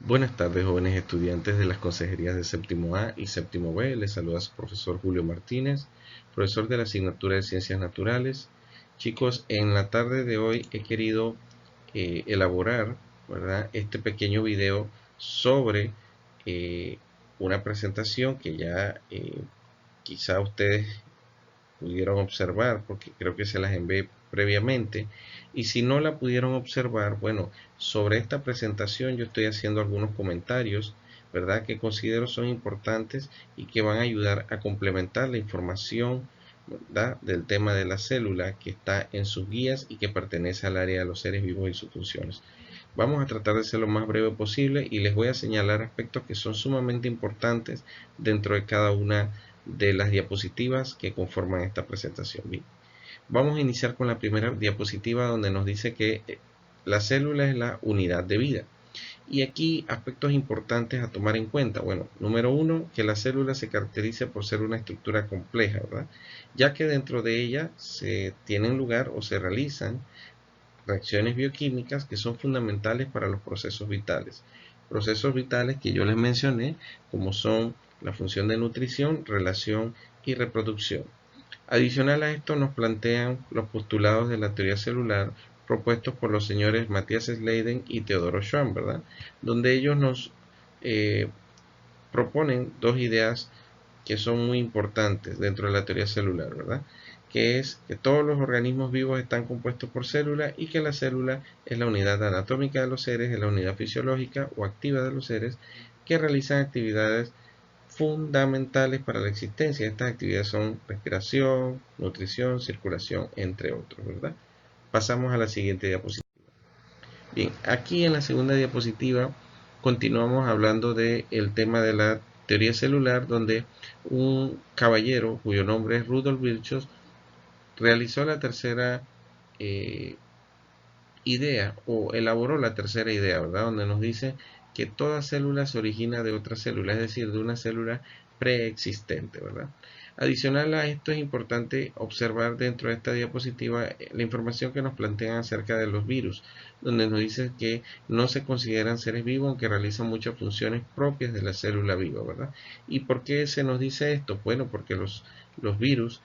Buenas tardes, jóvenes estudiantes de las consejerías de séptimo A y séptimo B. Les saluda su profesor Julio Martínez, profesor de la asignatura de Ciencias Naturales. Chicos, en la tarde de hoy he querido elaborar, ¿verdad?, este pequeño video sobre eh, una presentación que ya quizá ustedes pudieron observar, porque creo que se las envié previamente. Y si no la pudieron observar, bueno, sobre esta presentación yo estoy haciendo algunos comentarios, ¿verdad?, que considero son importantes y que van a ayudar a complementar la información, ¿verdad?, del tema de la célula que está en sus guías y que pertenece al área de los seres vivos y sus funciones. Vamos a tratar de ser lo más breve posible y les voy a señalar aspectos que son sumamente importantes dentro de cada una de las diapositivas que conforman esta presentación. Bien, vamos a iniciar con la primera diapositiva donde nos dice que la célula es la unidad de vida. Y aquí aspectos importantes a tomar en cuenta. Bueno, número uno, que la célula se caracteriza por ser una estructura compleja, ¿verdad? Ya que dentro de ella se tienen lugar o se realizan reacciones bioquímicas que son fundamentales para los procesos vitales. Procesos vitales que yo les mencioné, como son la función de nutrición, relación y reproducción. Adicional a esto nos plantean los postulados de la teoría celular propuestos por los señores Matthias Sleiden y Teodoro Schwann, ¿verdad?, donde ellos nos eh, proponen dos ideas que son muy importantes dentro de la teoría celular, ¿verdad? Que es que todos los organismos vivos están compuestos por células y que la célula es la unidad anatómica de los seres, es la unidad fisiológica o activa de los seres que realizan actividades fundamentales para la existencia. Estas actividades son respiración, nutrición, circulación, entre otros, ¿verdad? Pasamos a la siguiente diapositiva. Bien, aquí en la segunda diapositiva continuamos hablando del tema de la teoría celular, donde un caballero cuyo nombre es Rudolf Virchow realizó la tercera eh, idea o elaboró la tercera idea, ¿verdad? Donde nos dice que toda célula se origina de otra célula, es decir, de una célula preexistente, ¿verdad? Adicional a esto es importante observar dentro de esta diapositiva la información que nos plantean acerca de los virus, donde nos dice que no se consideran seres vivos aunque realizan muchas funciones propias de la célula viva, ¿verdad? ¿Y por qué se nos dice esto? Bueno, porque los virus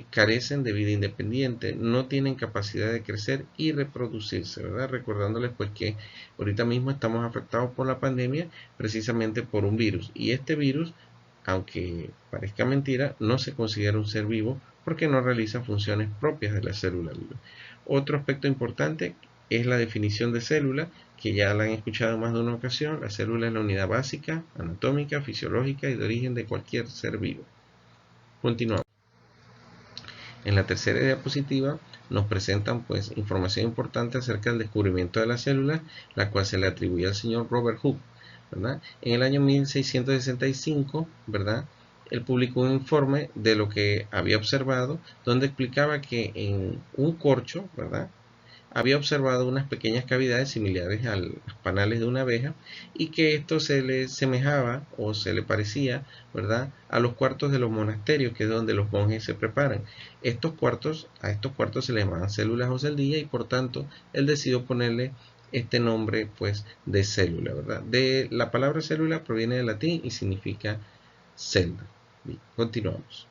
carecen de vida independiente, no tienen capacidad de crecer y reproducirse, ¿verdad? Recordándoles pues que ahorita mismo estamos afectados por la pandemia precisamente por un virus, y este virus, aunque parezca mentira, no se considera un ser vivo porque no realiza funciones propias de la célula viva. Otro aspecto importante es la definición de célula, que ya la han escuchado en más de una ocasión. La célula es la unidad básica, anatómica, fisiológica y de origen de cualquier ser vivo. Continuamos. En la tercera diapositiva nos presentan pues información importante acerca del descubrimiento de las células, la cual se le atribuye al señor Robert Hooke, ¿verdad? En el año 1665, ¿verdad?, él publicó un informe de lo que había observado, donde explicaba que en un corcho, ¿verdad?, había observado unas pequeñas cavidades similares a los panales de una abeja, y que esto se le semejaba o se le parecía, ¿verdad?, a los cuartos de los monasterios, que es donde los monjes se preparan. A estos cuartos se les llamaban células o celdillas, y por tanto él decidió ponerle este nombre pues de célula, ¿verdad? De la palabra célula proviene del latín y significa celda. Bien, continuamos.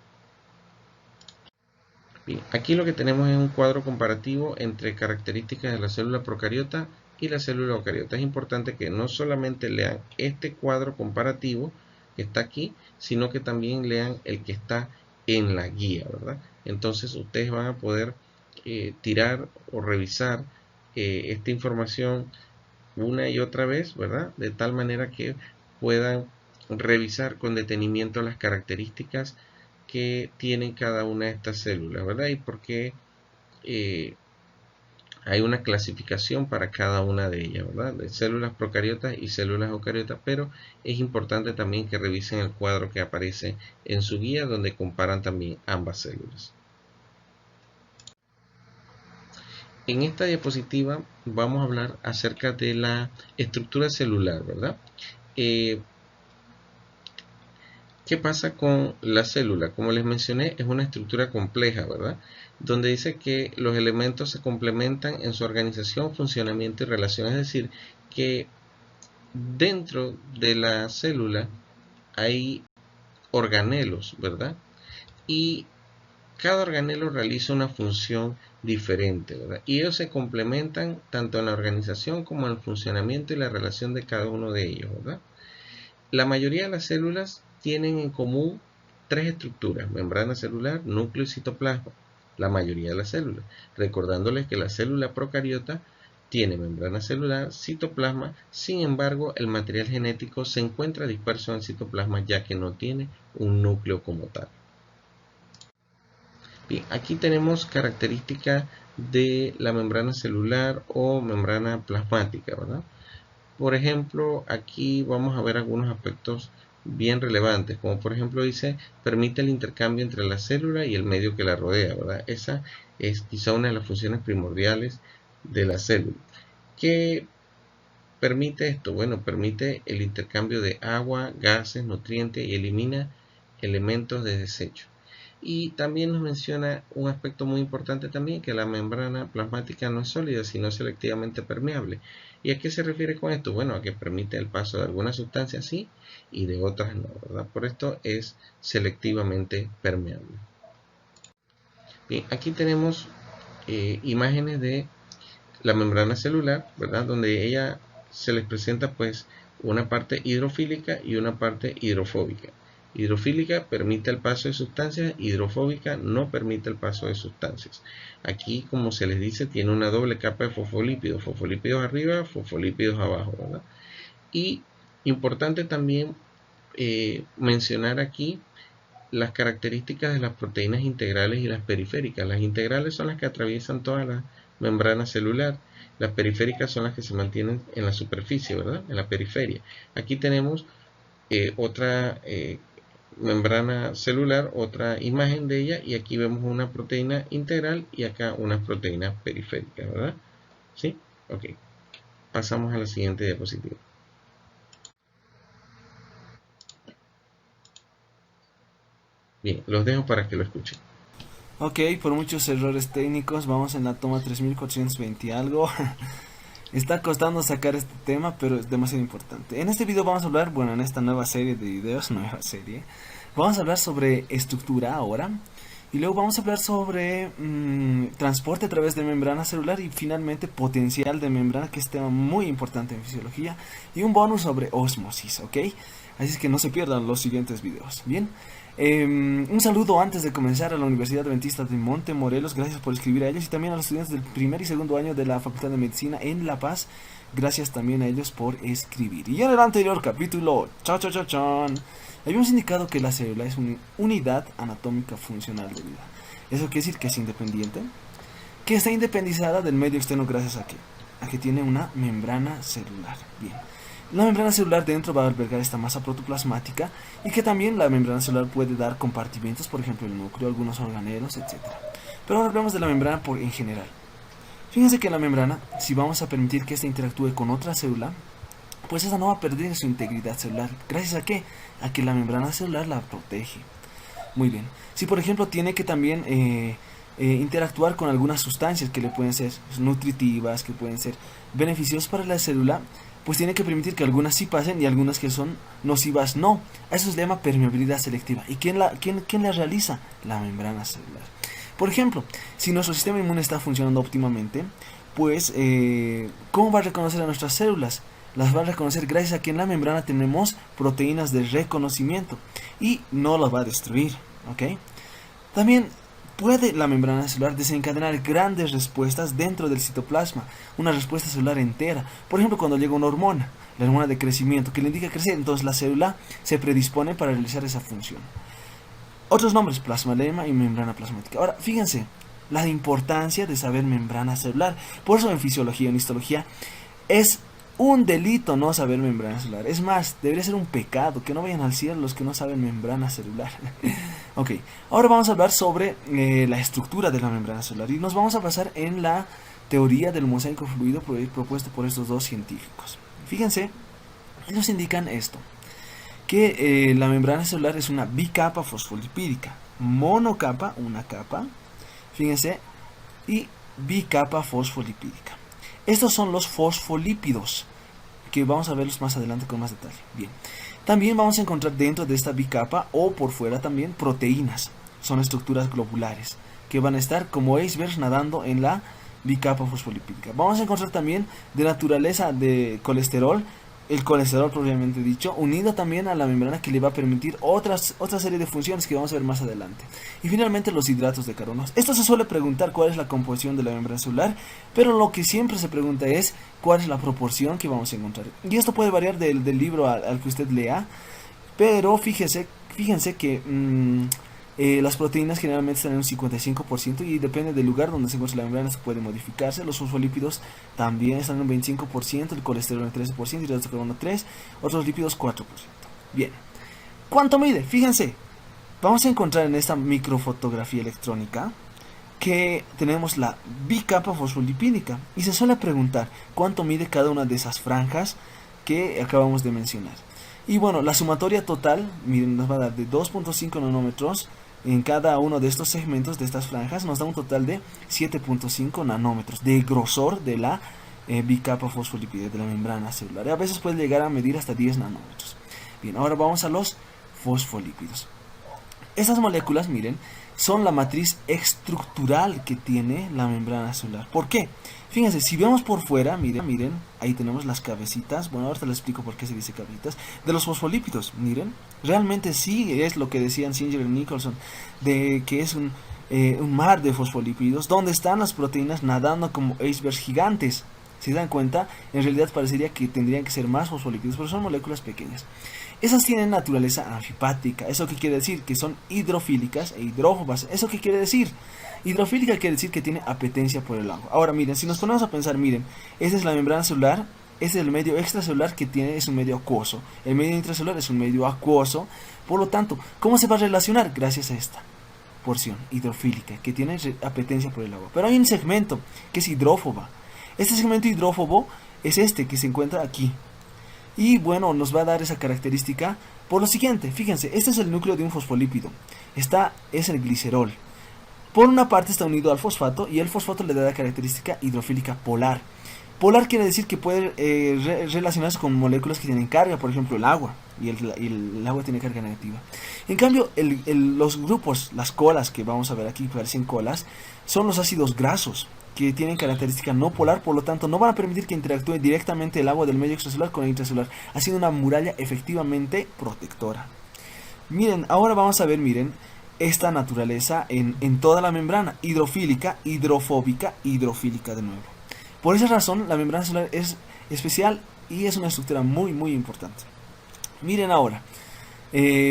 Bien, aquí lo que tenemos es un cuadro comparativo entre características de la célula procariota y la célula eucariota. Es importante que no solamente lean este cuadro comparativo que está aquí, sino que también lean el que está en la guía, ¿verdad? Entonces ustedes van a poder tirar o revisar esta información una y otra vez, ¿verdad? De tal manera que puedan revisar con detenimiento las características que tienen cada una de estas células, ¿verdad? Y por qué eh, hay una clasificación para cada una de ellas, ¿verdad? De células procariotas y células eucariotas, pero es importante también que revisen el cuadro que aparece en su guía, donde comparan también ambas células. En esta diapositiva vamos a hablar acerca de la estructura celular, ¿verdad? Eh, ¿Qué pasa con la célula? Como les mencioné, es una estructura compleja, ¿verdad? Donde dice que los elementos se complementan en su organización, funcionamiento y relación. Es decir, que dentro de la célula hay organelos, ¿verdad? Y cada organelo realiza una función diferente, ¿verdad? Y ellos se complementan tanto en la organización como en el funcionamiento y la relación de cada uno de ellos, ¿verdad? La mayoría de las células tienen en común tres estructuras: membrana celular, núcleo y citoplasma. La mayoría de las células. Recordándoles que la célula procariota tiene membrana celular, citoplasma, sin embargo el material genético se encuentra disperso en el citoplasma ya que no tiene un núcleo como tal. Bien, aquí tenemos características de la membrana celular o membrana plasmática, ¿verdad? Por ejemplo, aquí vamos a ver algunos aspectos bien relevantes, como por ejemplo dice, permite el intercambio entre la célula y el medio que la rodea, ¿verdad? Esa es quizá una de las funciones primordiales de la célula. ¿Qué permite esto? Bueno, permite el intercambio de agua, gases, nutrientes y elimina elementos de desecho. Y también nos menciona un aspecto muy importante también, que la membrana plasmática no es sólida, sino selectivamente permeable. ¿Y a qué se refiere con esto? Bueno, a que permite el paso de algunas sustancias sí y de otras no, ¿verdad? Por esto es selectivamente permeable. Bien, aquí tenemos imágenes de la membrana celular, ¿verdad? Donde ella se les presenta pues una parte hidrofílica y una parte hidrofóbica. Hidrofílica permite el paso de sustancias, hidrofóbica no permite el paso de sustancias. Aquí, como se les dice, tiene una doble capa de fosfolípidos, fosfolípidos arriba, fosfolípidos abajo, ¿verdad? Y importante también mencionar aquí las características de las proteínas integrales y las periféricas. Las integrales son las que atraviesan toda la membrana celular. Las periféricas son las que se mantienen en la superficie, ¿verdad? En la periferia. Aquí tenemos otra membrana celular, otra imagen de ella, y aquí vemos una proteína integral y acá una proteína periférica, ¿verdad? ¿Sí? Ok. Pasamos a la siguiente diapositiva. Bien, los dejo para que lo escuchen. Ok, por muchos errores técnicos, vamos en la toma 3420 y algo. Está costando sacar este tema, pero es demasiado importante. En este video vamos a hablar, bueno, en esta nueva serie de videos, vamos a hablar sobre estructura ahora. Y luego vamos a hablar sobre transporte a través de membrana celular y finalmente potencial de membrana, que es tema muy importante en fisiología. Y un bonus sobre osmosis, ¿ok? Así es que no se pierdan los siguientes videos. Bien. Un saludo antes de comenzar a la Universidad Adventista de Montemorelos, gracias por escribir a ellos, y también a los estudiantes del primer y segundo año de la Facultad de Medicina en La Paz, gracias también a ellos por escribir. Y en el anterior capítulo, habíamos indicado que la célula es una unidad anatómica funcional de vida. Eso quiere decir que es independiente, que está independizada del medio externo gracias a que tiene una membrana celular. Bien. La membrana celular dentro va a albergar esta masa protoplasmática y que también la membrana celular puede dar compartimentos, por ejemplo el núcleo, algunos organelos, etc. Pero ahora hablamos de la membrana en general. Fíjense que la membrana, si vamos a permitir que ésta interactúe con otra célula, pues esta no va a perder su integridad celular. ¿Gracias a qué? A que la membrana celular la protege. Muy bien. Si por ejemplo tiene que también interactuar con algunas sustancias que le pueden ser nutritivas, que pueden ser beneficiosas para la célula, pues tiene que permitir que algunas sí pasen y algunas que son nocivas no. Eso se llama permeabilidad selectiva. ¿Y quién la realiza? La membrana celular. Por ejemplo, si nuestro sistema inmune está funcionando óptimamente, pues ¿cómo va a reconocer a nuestras células? Las va a reconocer gracias a que en la membrana tenemos proteínas de reconocimiento y no las va a destruir, ¿ok? También puede la membrana celular desencadenar grandes respuestas dentro del citoplasma, una respuesta celular entera. Por ejemplo, cuando llega una hormona, la hormona de crecimiento, que le indica crecer, entonces la célula se predispone para realizar esa función. Otros nombres, plasmalema y membrana plasmática. Ahora, fíjense la importancia de saber membrana celular. Por eso en fisiología, en histología, es un delito no saber membrana celular. Es más, debería ser un pecado, que no vayan al cielo los que no saben membrana celular. Ok, ahora vamos a hablar sobre la estructura de la membrana celular y nos vamos a basar en la teoría del mosaico fluido propuesta por estos dos científicos. Fíjense, ellos indican esto, que la membrana celular es una bicapa fosfolipídica, monocapa, una capa, fíjense, y bicapa fosfolipídica. Estos son los fosfolípidos. que vamos a verlos más adelante con más detalle. Bien, también vamos a encontrar dentro de esta bicapa o por fuera también proteínas. Son estructuras globulares que van a estar como icebergs nadando en la bicapa fosfolipídica. Vamos a encontrar también de naturaleza de colesterol, el colesterol propiamente dicho, unido también a la membrana, que le va a permitir otra serie de funciones que vamos a ver más adelante. Y finalmente los hidratos de carbono. Esto se suele preguntar cuál es la composición de la membrana celular, pero lo que siempre se pregunta es cuál es la proporción que vamos a encontrar. Y esto puede variar del libro al que usted lea, pero fíjense que las proteínas generalmente están en un 55% y depende del lugar donde se encuentre la membrana se puede modificarse. Los fosfolípidos también están en un 25%, el colesterol en 13%, hidratos de carbono 3%, otros lípidos 4%. Bien, ¿cuánto mide? Fíjense, vamos a encontrar en esta microfotografía electrónica que tenemos la bicapa fosfolipídica y se suele preguntar cuánto mide cada una de esas franjas que acabamos de mencionar. Y bueno, la sumatoria total, miren, nos va a dar de 2.5 nanómetros en cada uno de estos segmentos de estas franjas, nos da un total de 7.5 nanómetros de grosor de la bicapa fosfolipídica, de la membrana celular. Y a veces puede llegar a medir hasta 10 nanómetros. Bien, ahora vamos a los fosfolípidos. Estas moléculas, miren, son la matriz estructural que tiene la membrana celular. ¿Por qué? Fíjense, si vemos por fuera, miren, ahí tenemos las cabecitas. Bueno, ahora les explico por qué se dice cabecitas. De los fosfolípidos, miren, realmente sí es lo que decían Singer y Nicholson, de que es un mar de fosfolípidos, donde están las proteínas nadando como icebergs gigantes. Si se dan cuenta, en realidad parecería que tendrían que ser más fosfolípidos, pero son moléculas pequeñas. Esas tienen naturaleza anfipática. ¿Eso qué quiere decir? Que son hidrofílicas e hidrófobas. ¿Eso qué quiere decir? Hidrofílica quiere decir que tiene apetencia por el agua. Ahora miren, si nos ponemos a pensar, miren, esta es la membrana celular, este es el medio extracelular que tiene, es un medio acuoso. El medio intracelular es un medio acuoso. Por lo tanto, ¿cómo se va a relacionar? Gracias a esta porción hidrofílica que tiene apetencia por el agua. Pero hay un segmento que es hidrófoba. Este segmento hidrófobo es este que se encuentra aquí. Y bueno, nos va a dar esa característica por lo siguiente. Fíjense, este es el núcleo de un fosfolípido. Esta es el glicerol. Por una parte está unido al fosfato y el fosfato le da la característica hidrofílica polar. Polar quiere decir que puede relacionarse con moléculas que tienen carga, por ejemplo el agua, y el agua tiene carga negativa. En cambio, los grupos, las colas que vamos a ver aquí, parecen colas, son los ácidos grasos, que tienen característica no polar, por lo tanto no van a permitir que interactúe directamente el agua del medio extracelular con el intracelular, haciendo una muralla efectivamente protectora. Miren, ahora vamos a ver, miren, esta naturaleza en toda la membrana, hidrofílica, hidrofóbica, hidrofílica de nuevo. Por esa razón, la membrana celular es especial y es una estructura muy muy importante. Miren ahora,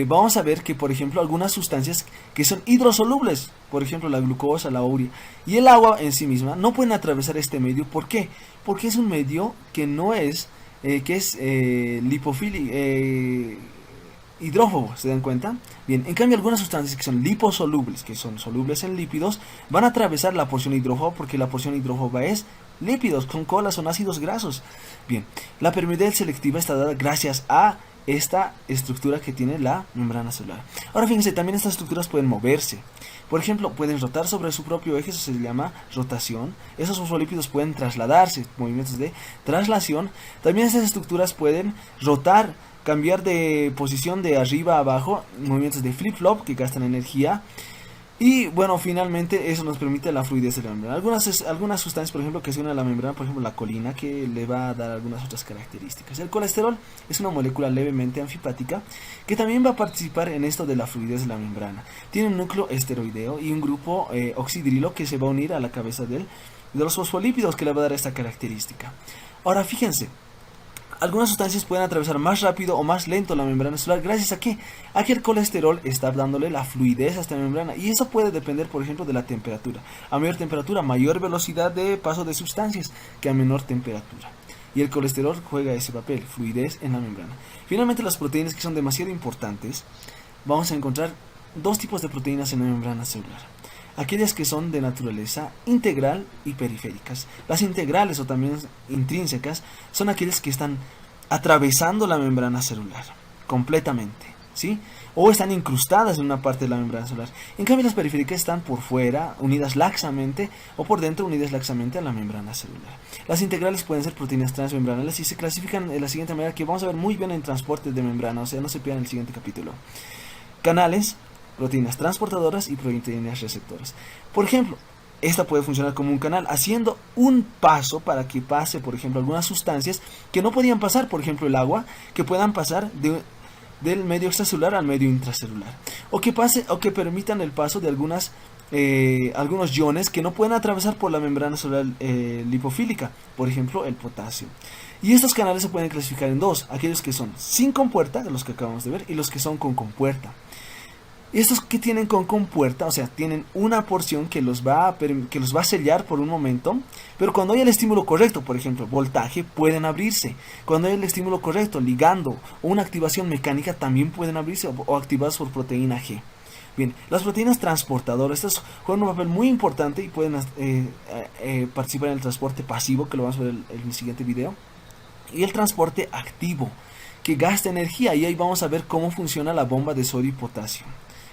vamos a ver que por ejemplo algunas sustancias que son hidrosolubles, por ejemplo la glucosa, la urea y el agua en sí misma, no pueden atravesar este medio. ¿Por qué? Porque es un medio que no es, hidrófobo, ¿se dan cuenta? Bien, en cambio algunas sustancias que son liposolubles, que son solubles en lípidos, van a atravesar la porción hidrófoba, porque la porción hidrófoba es lípidos, con cola, son ácidos grasos. Bien, la permeabilidad selectiva está dada gracias a esta estructura que tiene la membrana celular. Ahora fíjense, también estas estructuras pueden moverse. Por ejemplo, pueden rotar sobre su propio eje, eso se llama rotación. Esos fosfolípidos pueden trasladarse, movimientos de traslación. También estas estructuras pueden rotar, cambiar de posición de arriba a abajo, movimientos de flip-flop que gastan energía. Y bueno, finalmente eso nos permite la fluidez de la membrana. Algunas sustancias, por ejemplo, que se unen a la membrana, por ejemplo la colina, que le va a dar algunas otras características. El colesterol es una molécula levemente anfipática que también va a participar en esto de la fluidez de la membrana. Tiene un núcleo esteroideo y un grupo oxidrilo que se va a unir a la cabeza de los fosfolípidos, que le va a dar esta característica. Ahora fíjense, algunas sustancias pueden atravesar más rápido o más lento la membrana celular. ¿Gracias a qué? A que el colesterol está dándole la fluidez a esta membrana. Y eso puede depender, por ejemplo, de la temperatura. A mayor temperatura, mayor velocidad de paso de sustancias que a menor temperatura. Y el colesterol juega ese papel, fluidez en la membrana. Finalmente, las proteínas que son demasiado importantes, vamos a encontrar dos tipos de proteínas en la membrana celular. Aquellas que son de naturaleza integral y periféricas. Las integrales o también intrínsecas son aquellas que están atravesando la membrana celular completamente. ¿sí? O están incrustadas en una parte de la membrana celular. En cambio, las periféricas están por fuera, unidas laxamente, o por dentro, unidas laxamente a la membrana celular. Las integrales pueden ser proteínas transmembranales y se clasifican de la siguiente manera, que vamos a ver muy bien en transporte de membrana, o sea, no se pierdan el siguiente capítulo. Canales, proteínas transportadoras y proteínas receptoras. Por ejemplo, esta puede funcionar como un canal, haciendo un paso para que pase, por ejemplo, algunas sustancias que no podían pasar, por ejemplo, el agua, que puedan pasar del medio extracelular al medio intracelular, o que permitan el paso de algunos iones que no pueden atravesar por la membrana celular lipofílica, por ejemplo, el potasio. Y estos canales se pueden clasificar en dos: aquellos que son sin compuerta, los que acabamos de ver, y los que son con compuerta. Estos que tienen con compuerta, o sea, tienen una porción que los va a sellar por un momento, pero cuando hay el estímulo correcto, por ejemplo, voltaje, pueden abrirse. Cuando hay el estímulo correcto, ligando o una activación mecánica, también pueden abrirse o activadas por proteína G. Bien, las proteínas transportadoras, estas juegan un papel muy importante y pueden participar en el transporte pasivo, que lo vamos a ver en el siguiente video, y el transporte activo, que gasta energía, y ahí vamos a ver cómo funciona la bomba de sodio y potasio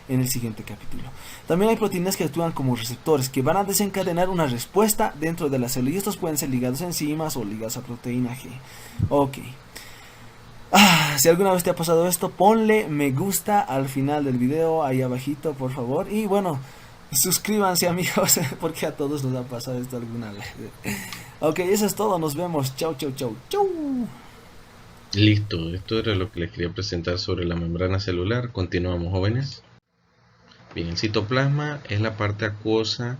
en el siguiente capítulo. También hay proteínas que actúan como receptores, que van a desencadenar una respuesta dentro de la célula, y estos pueden ser ligados a enzimas o ligados a proteína G. Ok. Si alguna vez te ha pasado esto, ponle me gusta al final del video, ahí abajito, por favor. Y bueno, suscríbanse, amigos, porque a todos nos ha pasado esto alguna vez. Ok, eso es todo, nos vemos. Chau, chau, chau, chau. Listo, esto era lo que les quería presentar sobre la membrana celular. Continuamos, jóvenes. Bien, el citoplasma es la parte acuosa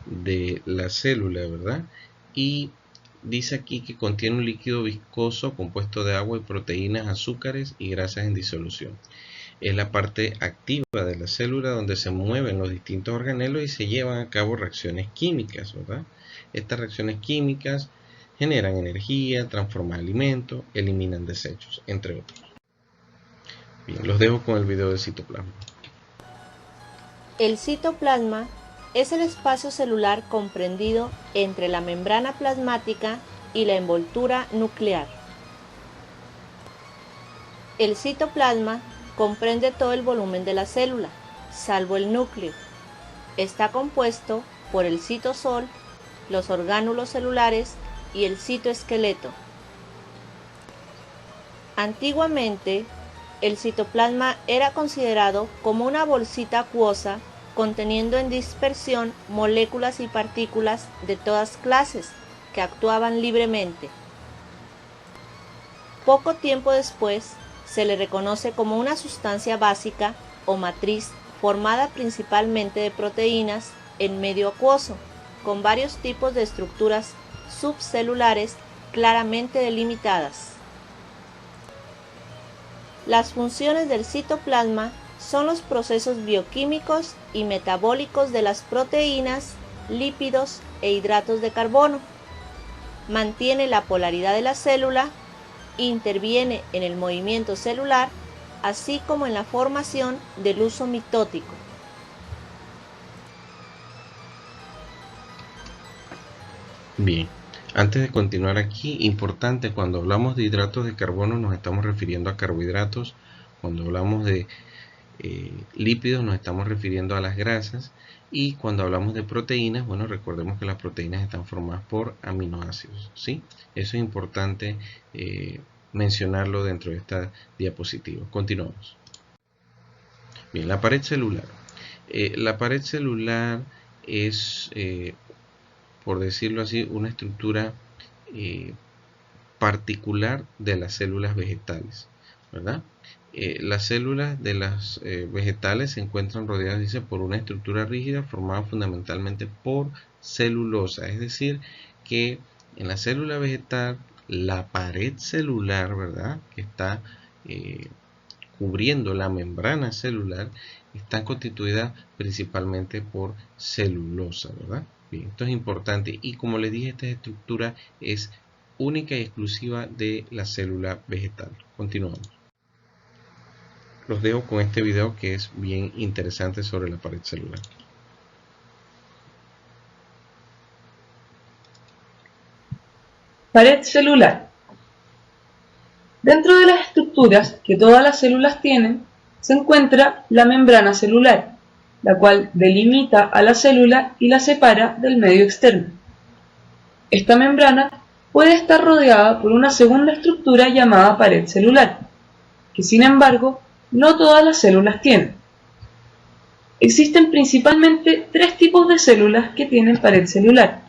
de la célula, ¿verdad? Y dice aquí que contiene un líquido viscoso compuesto de agua y proteínas, azúcares y grasas en disolución. Es la parte activa de la célula donde se mueven los distintos organelos y se llevan a cabo reacciones químicas, ¿verdad? Estas reacciones químicas generan energía, transforman alimentos, eliminan desechos, entre otros. Bien, los dejo con el video del citoplasma. El citoplasma es el espacio celular comprendido entre la membrana plasmática y la envoltura nuclear. El citoplasma comprende todo el volumen de la célula, salvo el núcleo. Está compuesto por el citosol, los orgánulos celulares y el citoesqueleto. Antiguamente, el citoplasma era considerado como una bolsita acuosa conteniendo en dispersión moléculas y partículas de todas clases que actuaban libremente. Poco tiempo después se le reconoce como una sustancia básica o matriz formada principalmente de proteínas en medio acuoso, con varios tipos de estructuras subcelulares claramente delimitadas. Las funciones del citoplasma son los procesos bioquímicos y metabólicos de las proteínas, lípidos e hidratos de carbono. Mantiene la polaridad de la célula, interviene en el movimiento celular, así como en la formación del uso mitótico. Bien, antes de continuar aquí, importante, cuando hablamos de hidratos de carbono nos estamos refiriendo a carbohidratos. Cuando hablamos de lípidos nos estamos refiriendo a las grasas, y cuando hablamos de proteínas, bueno, recordemos que las proteínas están formadas por aminoácidos, ¿sí? Eso es importante mencionarlo dentro de esta diapositiva. Continuamos. Bien, la pared celular. La pared celular es, por decirlo así, una estructura particular de las células vegetales, ¿verdad? Las células de las vegetales se encuentran rodeadas, dice, por una estructura rígida formada fundamentalmente por celulosa, es decir, que en la célula vegetal la pared celular, ¿verdad?, que está cubriendo la membrana celular, está constituida principalmente por celulosa, ¿verdad? Bien, esto es importante, y como les dije, esta estructura es única y exclusiva de la célula vegetal. Continuamos. Los dejo con este video que es bien interesante sobre la pared celular. Pared celular. Dentro de las estructuras que todas las células tienen, se encuentra la membrana celular, la cual delimita a la célula y la separa del medio externo. Esta membrana puede estar rodeada por una segunda estructura llamada pared celular, que sin embargo no todas las células tienen. Existen principalmente tres tipos de células que tienen pared celular.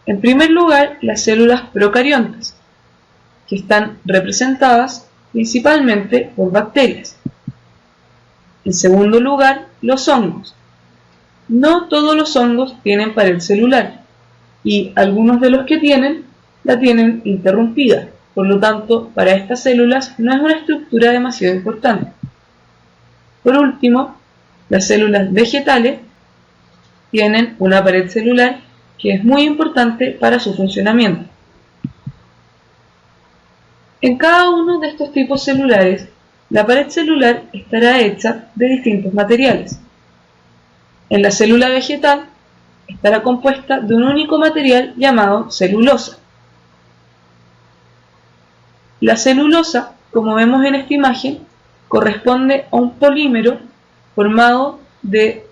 En primer lugar, las células procariontes, que están representadas principalmente por bacterias. En segundo lugar, los hongos. No todos los hongos tienen pared celular, y algunos de los que tienen, la tienen interrumpida. Por lo tanto, para estas células no es una estructura demasiado importante. Por último, las células vegetales tienen una pared celular que es muy importante para su funcionamiento. En cada uno de estos tipos celulares, la pared celular estará hecha de distintos materiales. En la célula vegetal estará compuesta de un único material llamado celulosa. La celulosa, como vemos en esta imagen, corresponde a un polímero formado de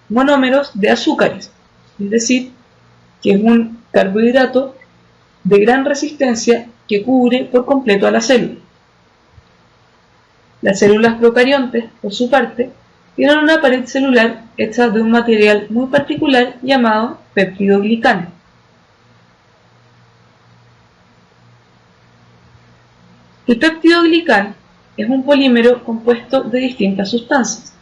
monómeros de azúcares, es decir, que es un carbohidrato de gran resistencia que cubre por completo a la célula. Las células procariontes, por su parte, tienen una pared celular hecha de un material muy particular llamado peptidoglicano. El peptidoglicano es un polímero compuesto de distintas sustancias.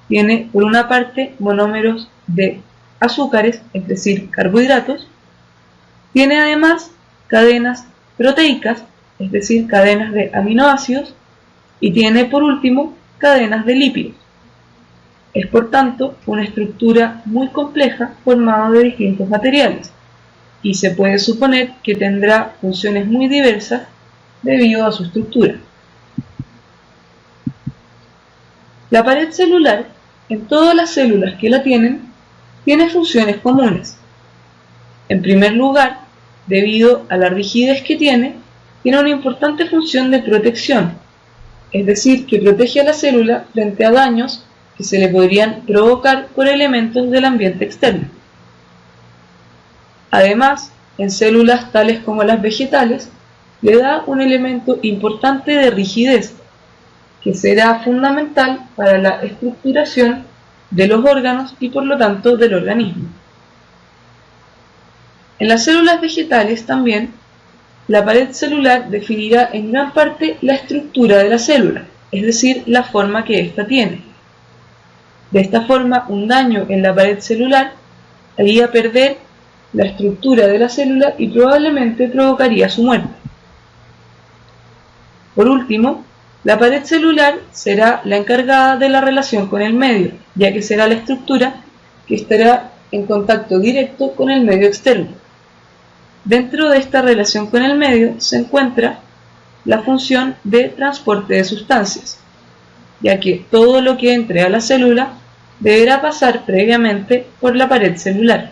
Tiene por una parte monómeros de azúcares, es decir, carbohidratos. Tiene además cadenas proteicas, es decir, cadenas de aminoácidos. Y tiene por último cadenas de lípidos. Es por tanto una estructura muy compleja formada de distintos materiales, y se puede suponer que tendrá funciones muy diversas debido a su estructura. La pared celular, en todas las células que la tienen, tiene funciones comunes. En primer lugar, debido a la rigidez que tiene una importante función de protección, es decir, que protege a la célula frente a daños que se le podrían provocar por elementos del ambiente externo. Además, en células tales como las vegetales, le da un elemento importante de rigidez, que será fundamental para la estructuración de los órganos y por lo tanto del organismo. En las células vegetales también, la pared celular definirá en gran parte la estructura de la célula, es decir, la forma que ésta tiene. De esta forma, un daño en la pared celular haría perder la estructura de la célula y probablemente provocaría su muerte. Por último, la pared celular será la encargada de la relación con el medio, ya que será la estructura que estará en contacto directo con el medio externo. Dentro de esta relación con el medio se encuentra la función de transporte de sustancias, ya que todo lo que entre a la célula deberá pasar previamente por la pared celular.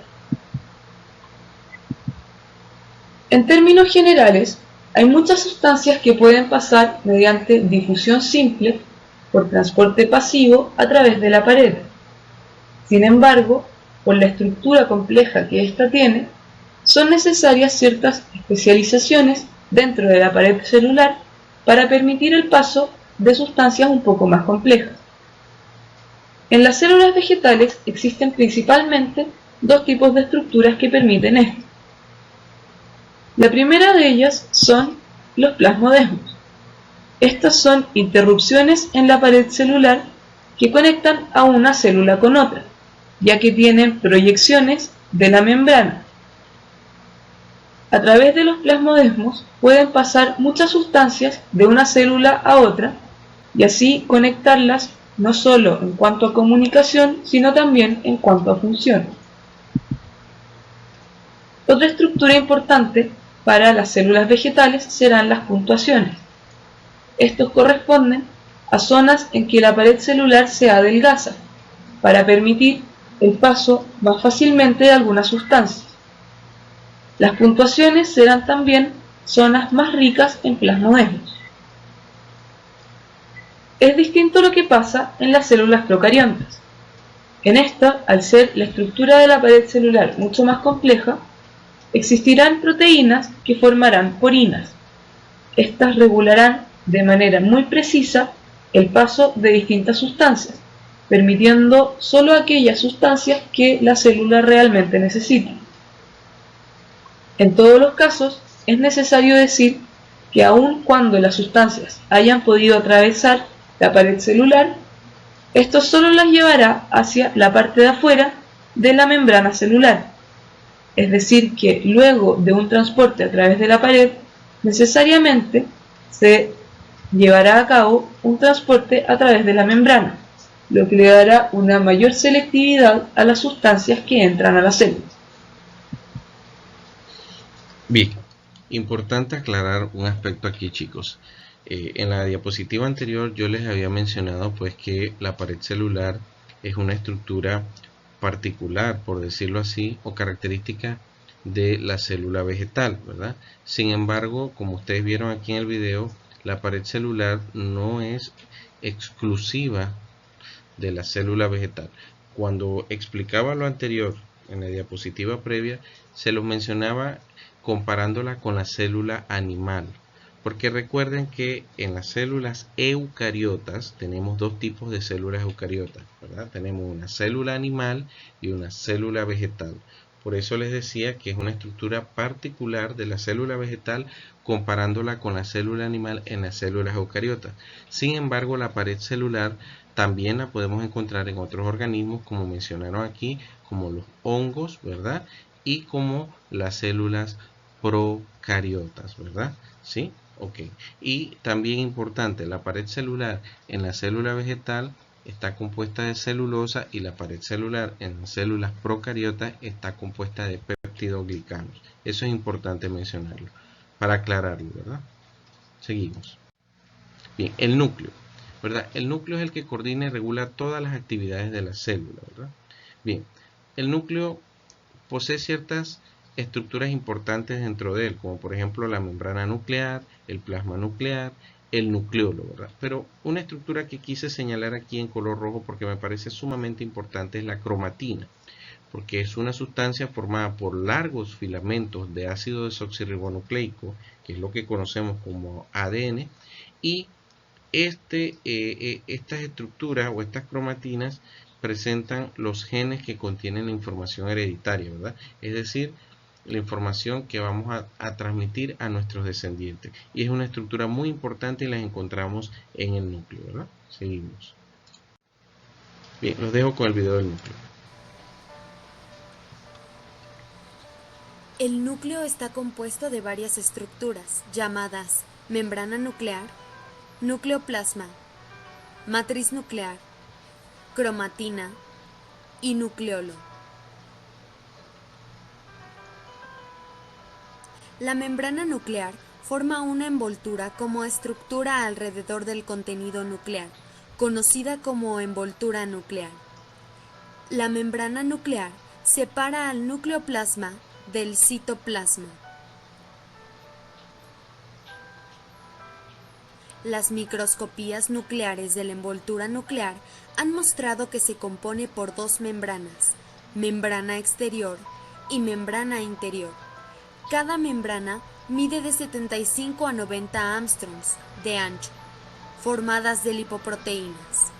En términos generales, hay muchas sustancias que pueden pasar mediante difusión simple por transporte pasivo a través de la pared. Sin embargo, por la estructura compleja que ésta tiene, son necesarias ciertas especializaciones dentro de la pared celular para permitir el paso de sustancias un poco más complejas. En las células vegetales existen principalmente dos tipos de estructuras que permiten esto. La primera de ellas son los plasmodesmos. Estas son interrupciones en la pared celular que conectan a una célula con otra, ya que tienen proyecciones de la membrana. A través de los plasmodesmos pueden pasar muchas sustancias de una célula a otra y así conectarlas no solo en cuanto a comunicación, sino también en cuanto a función. Otra estructura importante para las células vegetales serán las puntuaciones. Estos corresponden a zonas en que la pared celular se adelgaza para permitir el paso más fácilmente de algunas sustancias. Las puntuaciones serán también zonas más ricas en plasmodesmos. Es distinto lo que pasa en las células procariontas. En esta, al ser la estructura de la pared celular mucho más compleja, existirán proteínas que formarán porinas. Estas regularán de manera muy precisa el paso de distintas sustancias, permitiendo solo aquellas sustancias que la célula realmente necesita. En todos los casos, es necesario decir que aun cuando las sustancias hayan podido atravesar la pared celular, esto solo las llevará hacia la parte de afuera de la membrana celular. Es decir, que luego de un transporte a través de la pared, necesariamente se llevará a cabo un transporte a través de la membrana, lo que le dará una mayor selectividad a las sustancias que entran a la célula. Bien, importante aclarar un aspecto aquí, chicos. En la diapositiva anterior yo les había mencionado pues que la pared celular es una estructura particular, por decirlo así, o característica de la célula vegetal, ¿verdad? Sin embargo, como ustedes vieron aquí en el video, la pared celular no es exclusiva de la célula vegetal. Cuando explicaba lo anterior en la diapositiva previa, se los mencionaba comparándola con la célula animal, porque recuerden que en las células eucariotas tenemos dos tipos de células eucariotas, ¿verdad? Tenemos una célula animal y una célula vegetal. Por eso les decía que es una estructura particular de la célula vegetal comparándola con la célula animal en las células eucariotas. Sin embargo, la pared celular también la podemos encontrar en otros organismos, como mencionaron aquí, como los hongos, ¿verdad? Y como las células procariotas, ¿verdad? ¿Sí? Ok. Y también importante, la pared celular en la célula vegetal está compuesta de celulosa y la pared celular en las células procariotas está compuesta de peptidoglicanos. Eso es importante mencionarlo para aclararlo, ¿verdad? Seguimos. Bien, el núcleo, ¿verdad? El núcleo es el que coordina y regula todas las actividades de la célula, ¿verdad? Bien, el núcleo posee ciertas estructuras importantes dentro de él, como por ejemplo la membrana nuclear, el plasma nuclear, el nucleolo, ¿verdad? Pero una estructura que quise señalar aquí en color rojo porque me parece sumamente importante es la cromatina, porque es una sustancia formada por largos filamentos de ácido desoxirribonucleico, que es lo que conocemos como ADN, y estas estructuras o estas cromatinas presentan los genes que contienen la información hereditaria, ¿verdad? Es decir, la información que vamos a transmitir a nuestros descendientes. Y es una estructura muy importante y las encontramos en el núcleo, ¿verdad? Seguimos. Bien, los dejo con el video del núcleo. El núcleo está compuesto de varias estructuras llamadas membrana nuclear, nucleoplasma, matriz nuclear, cromatina y nucleolo. La membrana nuclear forma una envoltura como estructura alrededor del contenido nuclear, conocida como envoltura nuclear. La membrana nuclear separa al nucleoplasma del citoplasma. Las microscopías nucleares de la envoltura nuclear han mostrado que se compone por dos membranas, membrana exterior y membrana interior. Cada membrana mide de 75 a 90 Armstrongs de ancho, formadas de lipoproteínas.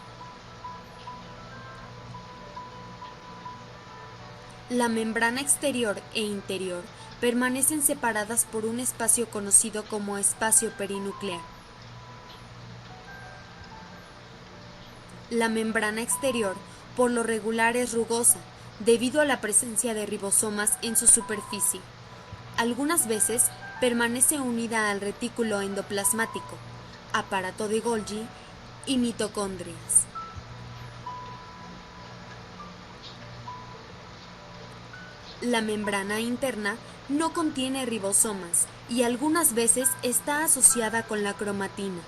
La membrana exterior e interior permanecen separadas por un espacio conocido como espacio perinuclear. La membrana exterior, por lo regular, es rugosa, debido a la presencia de ribosomas en su superficie. Algunas veces permanece unida al retículo endoplasmático, aparato de Golgi y mitocondrias. La membrana interna no contiene ribosomas y algunas veces está asociada con la cromatina.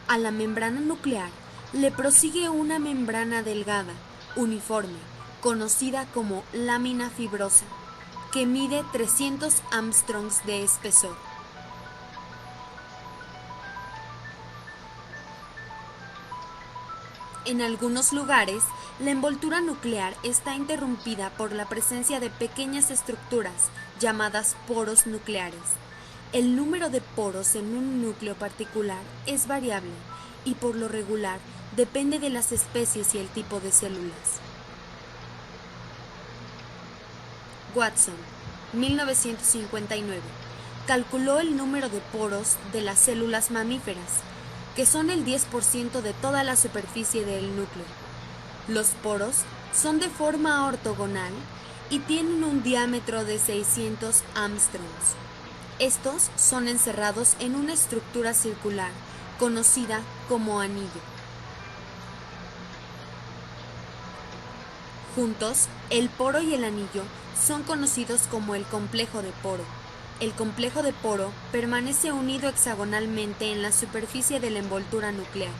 A la membrana nuclear le prosigue una membrana delgada, uniforme, conocida como lámina fibrosa, que mide 300 Armstrongs de espesor. En algunos lugares, la envoltura nuclear está interrumpida por la presencia de pequeñas estructuras llamadas poros nucleares. El número de poros en un núcleo particular es variable y por lo regular depende de las especies y el tipo de células. Watson, 1959, calculó el número de poros de las células mamíferas, que son el 10% de toda la superficie del núcleo. Los poros son de forma ortogonal y tienen un diámetro de 600 Armstrongs. Estos son encerrados en una estructura circular, conocida como anillo. Juntos, el poro y el anillo son conocidos como el complejo de poro. El complejo de poro permanece unido hexagonalmente en la superficie de la envoltura nuclear.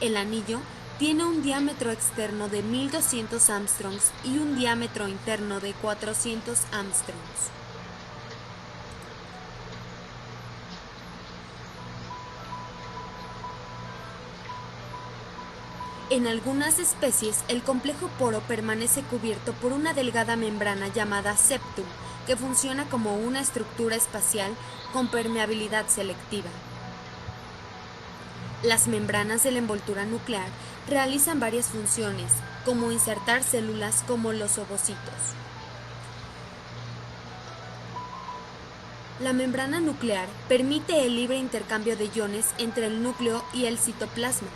El anillo tiene un diámetro externo de 1200 Armstrongs y un diámetro interno de 400 Armstrongs. En algunas especies, el complejo poro permanece cubierto por una delgada membrana llamada septum, que funciona como una estructura espacial con permeabilidad selectiva. Las membranas de la envoltura nuclear realizan varias funciones, como insertar células como los ovocitos. La membrana nuclear permite el libre intercambio de iones entre el núcleo y el citoplasma,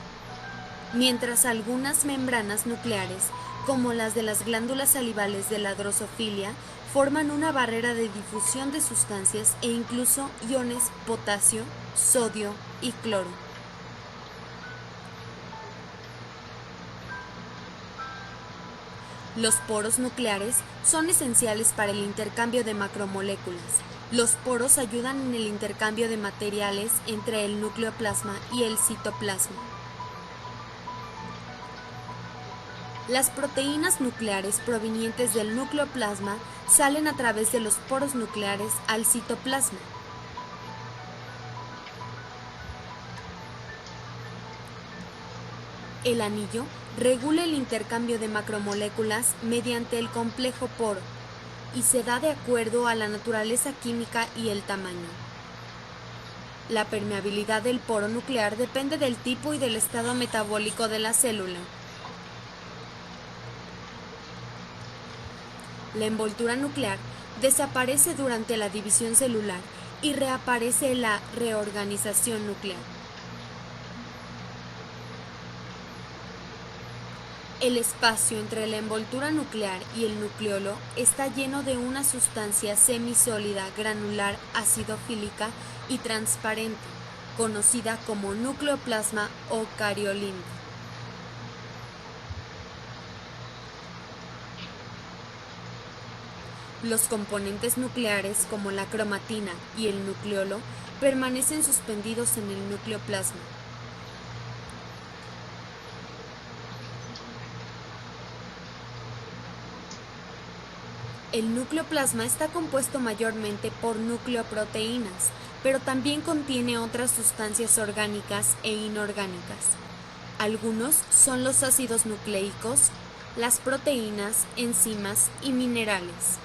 mientras algunas membranas nucleares, como las de las glándulas salivales de la drosofilia, forman una barrera de difusión de sustancias e incluso iones potasio, sodio y cloro. Los poros nucleares son esenciales para el intercambio de macromoléculas. Los poros ayudan en el intercambio de materiales entre el nucleoplasma y el citoplasma. Las proteínas nucleares provenientes del nucleoplasma salen a través de los poros nucleares al citoplasma. El anillo regula el intercambio de macromoléculas mediante el complejo poro y se da de acuerdo a la naturaleza química y el tamaño. La permeabilidad del poro nuclear depende del tipo y del estado metabólico de la célula. La envoltura nuclear desaparece durante la división celular y reaparece la reorganización nuclear. El espacio entre la envoltura nuclear y el nucleolo está lleno de una sustancia semisólida granular acidofílica y transparente, conocida como nucleoplasma o cariolín. Los componentes nucleares, como la cromatina y el nucleolo, permanecen suspendidos en el nucleoplasma. El nucleoplasma está compuesto mayormente por nucleoproteínas, pero también contiene otras sustancias orgánicas e inorgánicas. Algunos son los ácidos nucleicos, las proteínas, enzimas y minerales.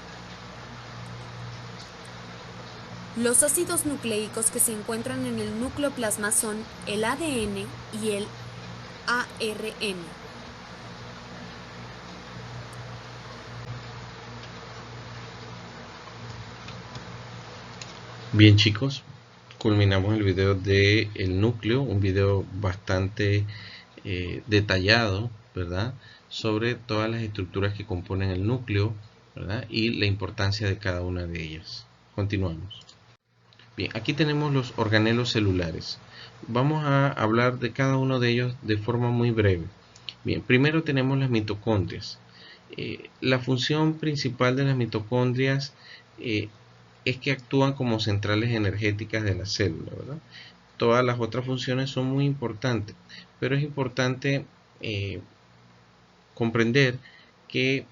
Los ácidos nucleicos que se encuentran en el nucleoplasma son el ADN y el ARN. Bien, chicos, culminamos el video del núcleo, un video bastante detallado, ¿verdad?, sobre todas las estructuras que componen el núcleo, ¿verdad?, y la importancia de cada una de ellas. Continuamos. Bien, aquí tenemos los organelos celulares. Vamos a hablar de cada uno de ellos de forma muy breve. Bien, primero tenemos las mitocondrias. La función principal de las mitocondrias es que actúan como centrales energéticas de la célula, ¿verdad? Todas las otras funciones son muy importantes, pero es importante comprender que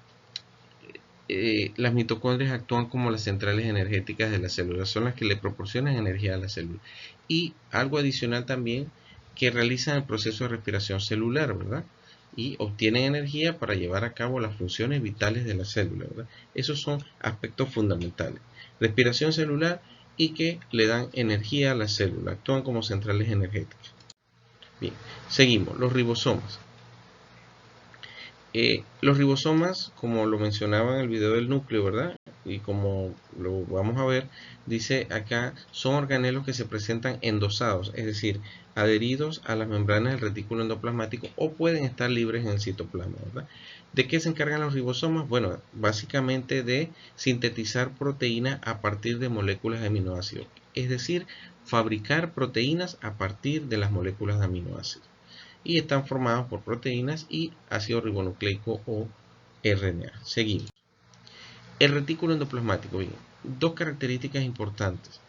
las mitocondrias actúan como las centrales energéticas de la célula, son las que le proporcionan energía a la célula. Y algo adicional también, que realizan el proceso de respiración celular, ¿verdad? y obtienen energía para llevar a cabo las funciones vitales de la célula, ¿verdad? Esos son aspectos fundamentales. Respiración celular y que le dan energía a la célula, actúan como centrales energéticas. Bien, seguimos, los ribosomas. Los ribosomas, como lo mencionaba en el video del núcleo, ¿verdad? Y como lo vamos a ver, dice acá, son organelos que se presentan endosados, es decir, adheridos a las membranas del retículo endoplasmático o pueden estar libres en el citoplasma, ¿verdad? ¿De qué se encargan los ribosomas? Bueno, básicamente de sintetizar proteínas a partir de moléculas de aminoácidos, es decir, fabricar proteínas a partir de las moléculas de aminoácidos. Y están formados por proteínas y ácido ribonucleico o RNA. Seguimos. El retículo endoplasmático. Bien, dos características importantes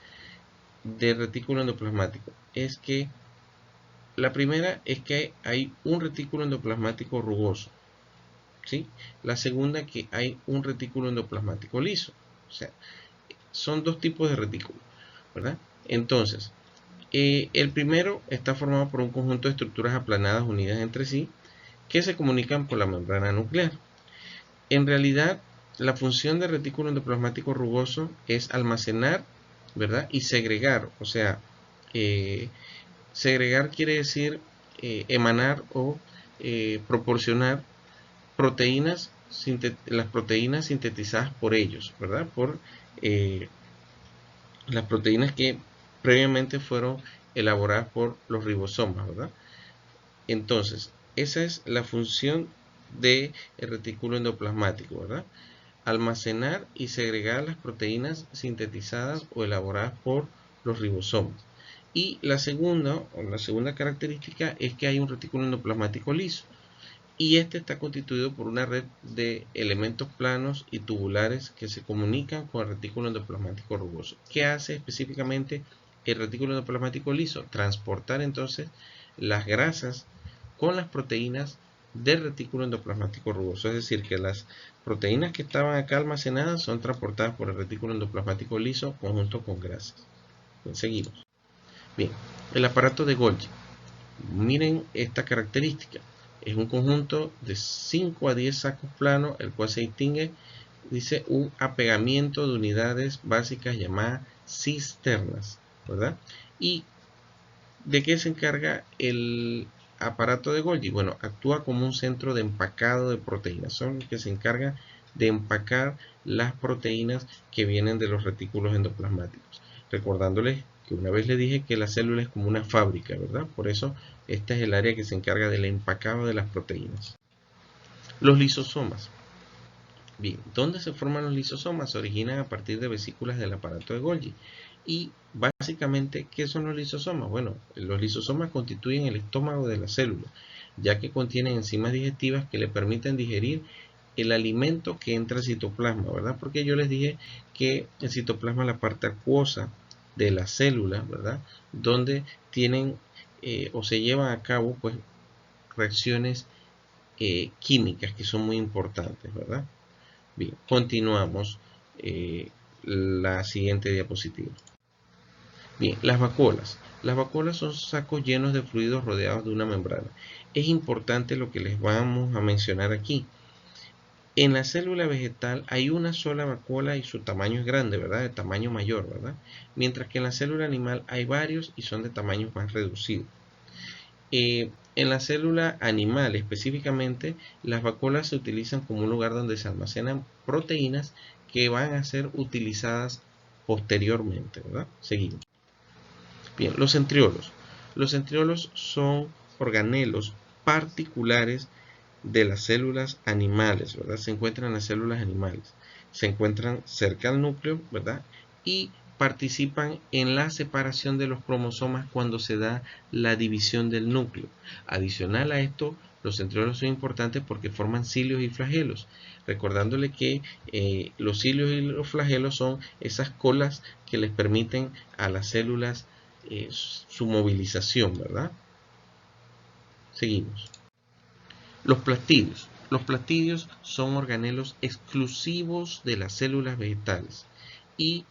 del retículo endoplasmático es que la primera es que hay un retículo endoplasmático rugoso, ¿sí? La segunda que hay un retículo endoplasmático liso. O sea, son dos tipos de retículo, ¿verdad? Entonces, el primero está formado por un conjunto de estructuras aplanadas unidas entre sí que se comunican por la membrana nuclear. En realidad, la función del retículo endoplasmático rugoso es almacenar, ¿verdad? Y segregar, o sea, segregar quiere decir emanar o proporcionar proteínas, las proteínas sintetizadas por ellos, ¿verdad? Por las proteínas que previamente fueron elaboradas por los ribosomas, ¿verdad? Entonces, esa es la función del retículo endoplasmático, ¿verdad? Almacenar y segregar las proteínas sintetizadas o elaboradas por los ribosomas. Y la segunda característica es que hay un retículo endoplasmático liso. Y este está constituido por una red de elementos planos y tubulares que se comunican con el retículo endoplasmático rugoso. ¿Qué hace específicamente el retículo endoplasmático liso? Transportar entonces las grasas con las proteínas del retículo endoplasmático rugoso. Es decir, que las proteínas que estaban acá almacenadas son transportadas por el retículo endoplasmático liso conjunto con grasas. Bien, seguimos. Bien, el aparato de Golgi. Miren esta característica. Es un conjunto de 5 a 10 sacos planos, el cual se distingue, dice, un apegamiento de unidades básicas llamadas cisternas, ¿verdad? ¿Y de qué se encarga el aparato de Golgi? Bueno, actúa como un centro de empacado de proteínas. Son los que se encargan de empacar las proteínas que vienen de los retículos endoplasmáticos. Recordándoles que una vez les dije que la célula es como una fábrica, ¿verdad? Por eso esta es el área que se encarga del empacado de las proteínas. Los lisosomas. Bien, ¿dónde se forman los lisosomas? Se originan a partir de vesículas del aparato de Golgi. Y básicamente, ¿qué son los lisosomas? Bueno, los lisosomas constituyen el estómago de la célula, ya que contienen enzimas digestivas que le permiten digerir el alimento que entra al citoplasma, ¿verdad? Porque yo les dije que el citoplasma es la parte acuosa de la célula, ¿verdad? Donde tienen o se llevan a cabo pues reacciones químicas que son muy importantes, ¿verdad? Bien, continuamos la siguiente diapositiva. Bien, las vacuolas. Las vacuolas son sacos llenos de fluidos rodeados de una membrana. Es importante lo que les vamos a mencionar aquí. En la célula vegetal hay una sola vacuola y su tamaño es grande, ¿verdad? De tamaño mayor, ¿verdad? Mientras que en la célula animal hay varios y son de tamaños más reducidos. En la célula animal específicamente, las vacuolas se utilizan como un lugar donde se almacenan proteínas que van a ser utilizadas posteriormente, ¿verdad? Seguimos. Bien, los centriolos. Los centriolos son organelos particulares de las células animales, ¿verdad? Se encuentran en las células animales. Se encuentran cerca al núcleo, ¿verdad? Y participan en la separación de los cromosomas cuando se da la división del núcleo. Adicional a esto, los centriolos son importantes porque forman cilios y flagelos. Recordándole que los cilios y los flagelos son esas colas que les permiten a las células su movilización, ¿verdad? Seguimos. Los plastidios. Los plastidios son organelos exclusivos de las células vegetales y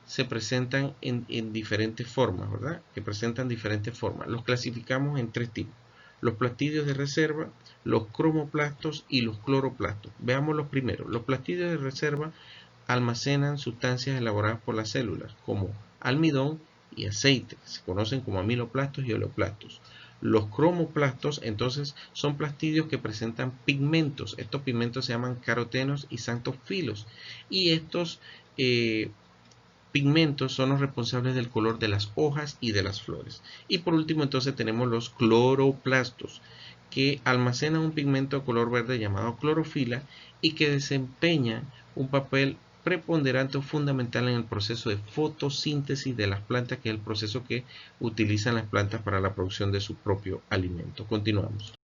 se presentan en diferentes formas, ¿verdad? Que presentan diferentes formas. Los clasificamos en tres tipos. los plastidios de reserva, los cromoplastos y los cloroplastos. Veamos los primeros. Los plastidios de reserva almacenan sustancias elaboradas por las células, como almidón y aceite, se conocen como amiloplastos y oleoplastos. Los cromoplastos, entonces, son plastidios que presentan pigmentos. Estos pigmentos se llaman carotenos y xantofilos. Y estos pigmentos son los responsables del color de las hojas y de las flores. Y por último, entonces, tenemos los cloroplastos, que almacenan un pigmento de color verde llamado clorofila y que desempeña un papel preponderante o fundamental en el proceso de fotosíntesis de las plantas, que es el proceso que utilizan las plantas para la producción de su propio alimento. Continuamos.